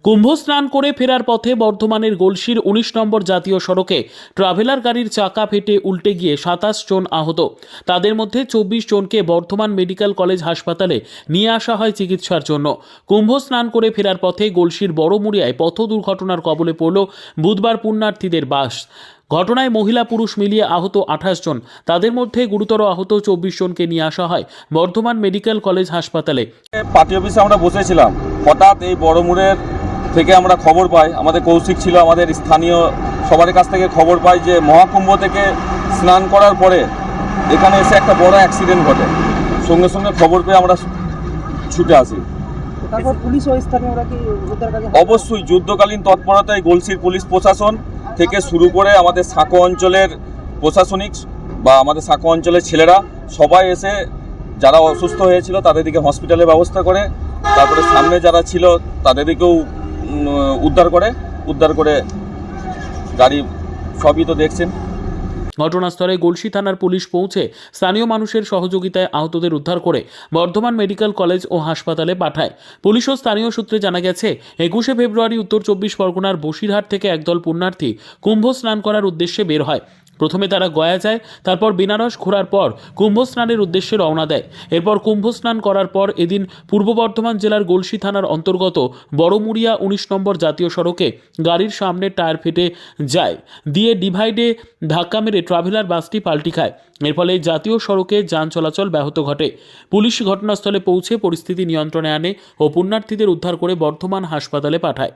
কুম্ভ স্নান করে ফেরার পথে বর্ধমানের গলসির ১৯ নম্বর জাতীয় সড়কে ট্রাভেলার গাড়ির চাকা ফেটে উল্টে গিয়ে ২৭ জন আহত। তাদের মধ্যে ২৪ জনকে বর্ধমান মেডিকেল কলেজ হাসপাতালে নিয়ে আসা হয় চিকিৎসার জন্য। কুম্ভ স্নান করে ফেরার পথে গলসির বড়মুড়িয়ায় পথ দুর্ঘটনার কবলে পড়ল বুধবার পুণ্যার্থীদের বাস। ঘটনায় মহিলা পুরুষ মিলিয়ে আহত ২৮ জন। তাদের মধ্যে গুরুতর আহত ২৪ জনকে নিয়ে আসা হয় বর্ধমান মেডিকেল কলেজ হাসপাতালে। পার্টি অফিসে আমরা বসেছিলাম, হঠাৎ এই বড়মুড়ের থেকে আমরা খবর পাই, আমাদের কৌশিক ছিল, আমাদের স্থানীয় সবার কাছ থেকে খবর পাই যে মহাকুম্ভ থেকে স্নান করার পরে এখানে এসে একটা বড় অ্যাক্সিডেন্ট ঘটে। সঙ্গে সঙ্গে খবর পেয়ে আমরা ছুটে আসি। তারপর পুলিশ ও স্থানীয়রা কি উদ্ধার কাজে? অবশ্যই যুদ্ধকালীন তৎপরতায় গলসির পুলিশ প্রশাসন থেকে শুরু করে আমাদের সাঁকো অঞ্চলের প্রশাসনিক বা আমাদের সাঁকো অঞ্চলের ছেলেরা সবাই এসে যারা অসুস্থ হয়েছিল তাদেরকে হসপিটালের ব্যবস্থা করে, তারপরে সামনে যারা ছিল তাদেরকেও উদ্ধার করে গাড়ি সবই তো দেখছেন। ঘটনাস্থলে গলসি থানার পুলিশ পৌঁছে স্থানীয় মানুষের সহযোগিতায় আহতদের উদ্ধার করে বর্ধমান মেডিকেল কলেজ ও হাসপাতালে পাঠায় পুলিশ ও স্থানীয় সূত্রে জানা গেছে ২১শে ফেব্রুয়ারি উত্তর ২৪ পরগনার বসিরহাট থেকে একদল পুণ্যার্থী কুম্ভ স্নান করার উদ্দেশ্যে বের হয়। প্রথমে তারা গয়া যায়, তারপর বেনারস ঘোরার পর কুম্ভ স্নানের উদ্দেশ্যে রওনা দেয়। এরপর কুম্ভ স্নান করার পর এদিন পূর্ব বর্ধমান জেলার গলসি থানার অন্তর্গত বড়মুড়িয়া ১৯ নম্বর জাতীয় সড়কে গাড়ির সামনের টায়ার ফেটে যায় দিয়ে ডিভাইডে ধাক্কা মেরে ট্রাভেলার বাসটি পাল্টি খায়। এর ফলে জাতীয় সড়কে যান চলাচল ব্যাহত ঘটে। পুলিশ ঘটনাস্থলে পৌঁছে পরিস্থিতি নিয়ন্ত্রণে আনে ও পুণ্যার্থীদের উদ্ধার করে বর্ধমান হাসপাতালে পাঠায়।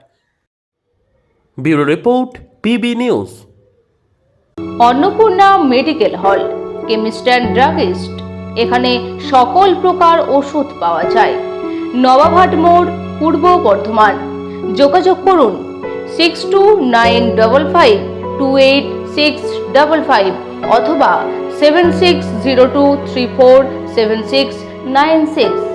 Bureau report, PB news. Annapurna medical hall, chemist and druggist. এখানে সকল প্রকার ওষুধ পাওয়া যায়। নবাবহাট মোড়, পূর্ব বর্ধমান। যোগাযোগ করুন 6295528655 অথবা 7602347696।